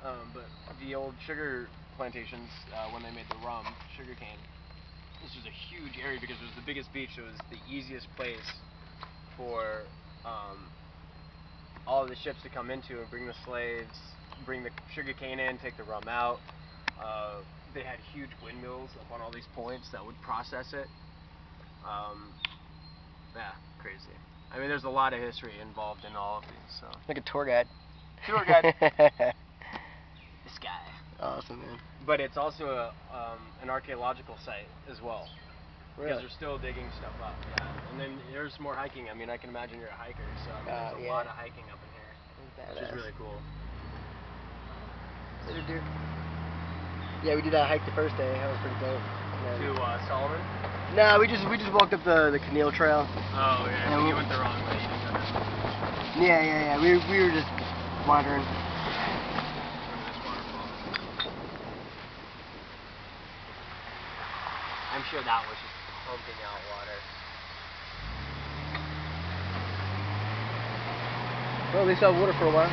But the old sugar plantations, when they made the rum, sugar cane, this was a huge area because it was the biggest beach. It was the easiest place for all of the ships to come into and bring the slaves, bring the sugar cane in, take the rum out. They had huge windmills up on all these points that would process it. Yeah, crazy. I mean, there's a lot of history involved in all of these. So. Like a tour guide. Tour guide. This guy. Awesome, man. But it's also an archaeological site as well. Really? Because they're still digging stuff up. Yeah. And then there's more hiking. I mean, I can imagine you're a hiker, so I mean, there's a lot of hiking up in here, which is really cool. Later, dude. Yeah, we did that hike the first day. That was pretty dope. To Solomon? No, we just walked up the Caneel Trail. Oh yeah, and you went the wrong way. Yeah. We were just wandering. I'm sure that was just pumping out water. Well, at least I'll have water for a while.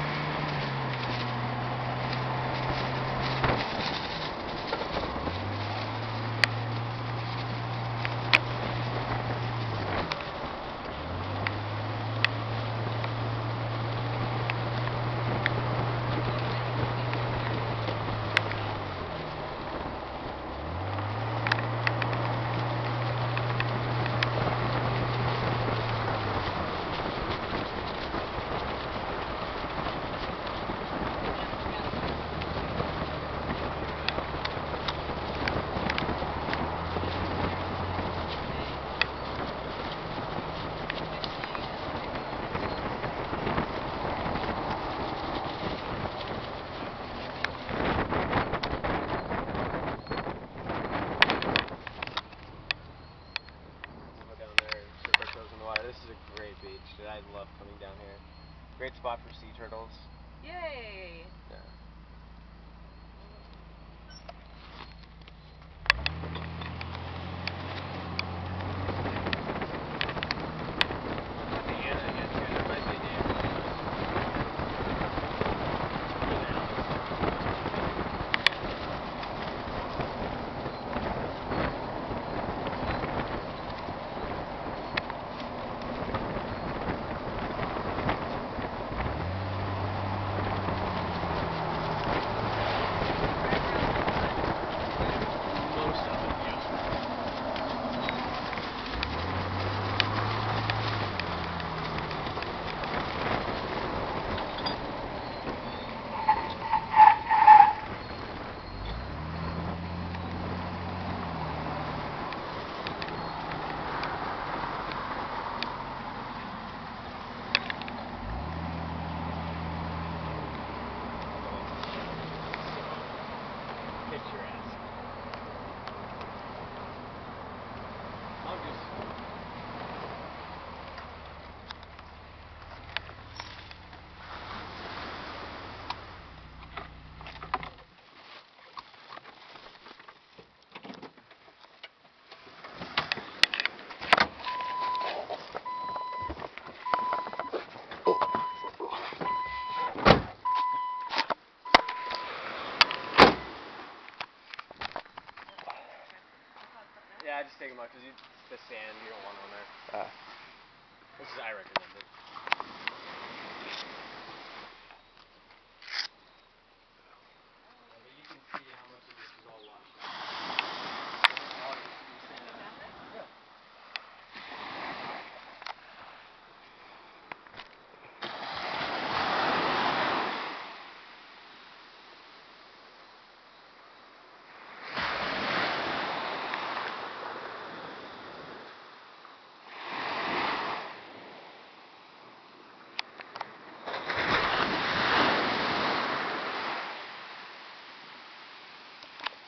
This is a great beach, dude. I love coming down here. Great spot for sea turtles. Yay! Yeah. Yeah, just take them out because the sand, you don't want on there. This is, I recommend it. But you can see how much of this is all washed out. Yeah.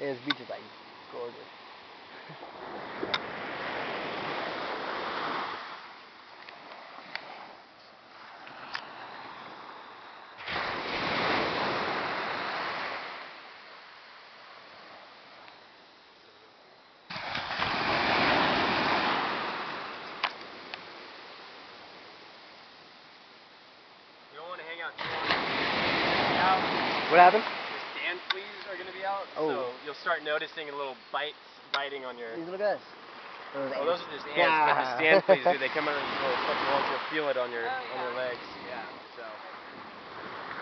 Yeah, this beach is like gorgeous. You don't want to hang out too long. What happened? sand fleas are going to be out. Oh. So you'll start noticing little biting on your... These little guys. Those are just ants, but the sand fleas, dude, they come out of these little fucking holes. You'll feel it on your legs. Yeah, so...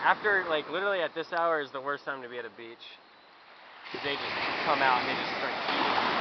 After, like, literally at this hour is the worst time to be at a beach. They just come out and they just start eating